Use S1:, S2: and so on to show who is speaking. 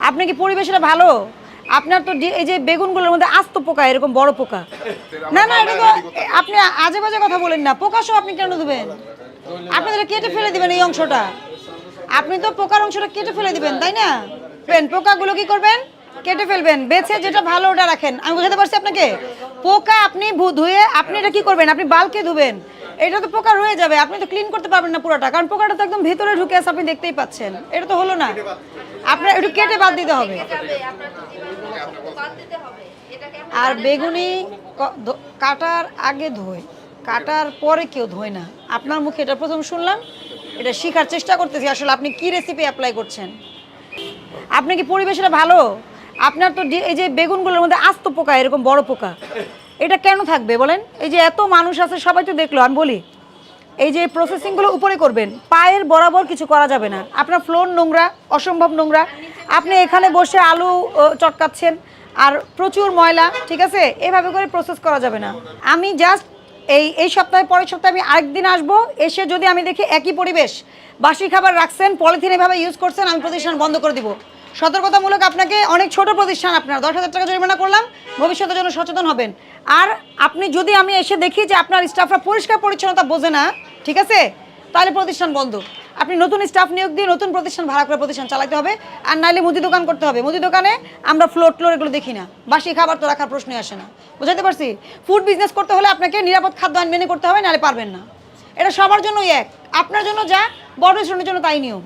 S1: আপনি কি পরিবেশটা ভালো? আপনার তো এই যে বেগুনগুলোর মধ্যে আস্ত পোকা, এরকম বড় পোকা। না না, এটা তো আপনি আজে বাজে কথা বলেন না। পোকা সহ আপনি কেন দেবেন? আপনি তো কেটে ফেলে দিবেন এই অংশটা। আপনি তো পোকার অংশটা কেটে ফেলে দিবেন, তাই না? পোকাগুলো কি করবেন? কেটে ফেলবেন, বেছে যেটা ভালো ওটা রাখেন। আমি বুঝাতে পারছি আপনাকে? পোকা আপনি ধুয়ে আপনি এটা কি করবেন? আপনি বালকে ধুবেন। এটা তো পোকা রয়ে যাবে, আপনি তো ক্লিন করতে পারবেন না পুরোটা, কারণ পোকাটা তো একদম ভেতরে ঢুকে আছে, আপনি দেখতেই পাচ্ছেন। এটা তো হলো না। আপনার একটু কেটে বাদ দিতে হবে। আর বেগুনি কাটার আগে ধোয়, কাটার পরে কেউ ধোয় না। আপনার মুখে এটা প্রথম শুনলাম। এটা শেখার চেষ্টা করতেছি আসলে আপনি কি রেসিপি অ্যাপ্লাই করছেন। আপনি কি পরিবেশটা ভালো? আপনার তো এই যে বেগুনগুলোর মধ্যে আস্ত পোকা, এরকম বড় পোকা। এটা কেন থাকবে বলেন? এই যে এত মানুষ আছে, সবাই তো দেখলো। আমি বলি, এই যে প্রসেসিংগুলো উপরে করবেন, পায়ের বরাবর কিছু করা যাবে না। আপনার ফ্লোর নোংরা, অসম্ভব নোংরা। আপনি এখানে বসে আলু চটকাচ্ছেন, আর প্রচুর ময়লা, ঠিক আছে? এভাবে করে প্রসেস করা যাবে না। আমি জাস্ট এই সপ্তাহে, পরের সপ্তাহে আমি আরেকদিন আসবো। এসে যদি আমি দেখি একই পরিবেশ, বাসি খাবার রাখছেন, পলিথিন এভাবে ইউজ করছেন, আমি প্রতিষ্ঠান বন্ধ করে দিব। সতর্কতামূলক আপনাকে, অনেক ছোট প্রতিষ্ঠান আপনার, 10,000 টাকা জরিমানা করলাম। ভবিষ্যতের জন্য সচেতন হবেন। আর আপনি যদি আমি এসে দেখি যে আপনার স্টাফরা পরিষ্কার পরিচ্ছন্নতা বোঝে না, ঠিক আছে, তাহলে প্রতিষ্ঠান বন্ধ। আপনি নতুন স্টাফ নিয়োগ দিয়ে নতুন প্রতিষ্ঠান ভাড়া করে প্রতিষ্ঠান চালাতে হবে। আর নাইলে মুদি দোকান করতে হবে। মুদি দোকানে আমরা ফ্লোর এগুলো দেখি না। বাসি খাবার তো রাখার প্রশ্নই আসে না। বুঝাতে পারছি? ফুড বিজনেস করতে হলে আপনাকে নিরাপদ খাদ্য আইন মেনে করতে হবে, নাহলে পারবেন না। এটা সবার জন্যই এক। আপনার জন্য যা, বড় রেস্টুরেন্টের জন্য তাই নিয়ম।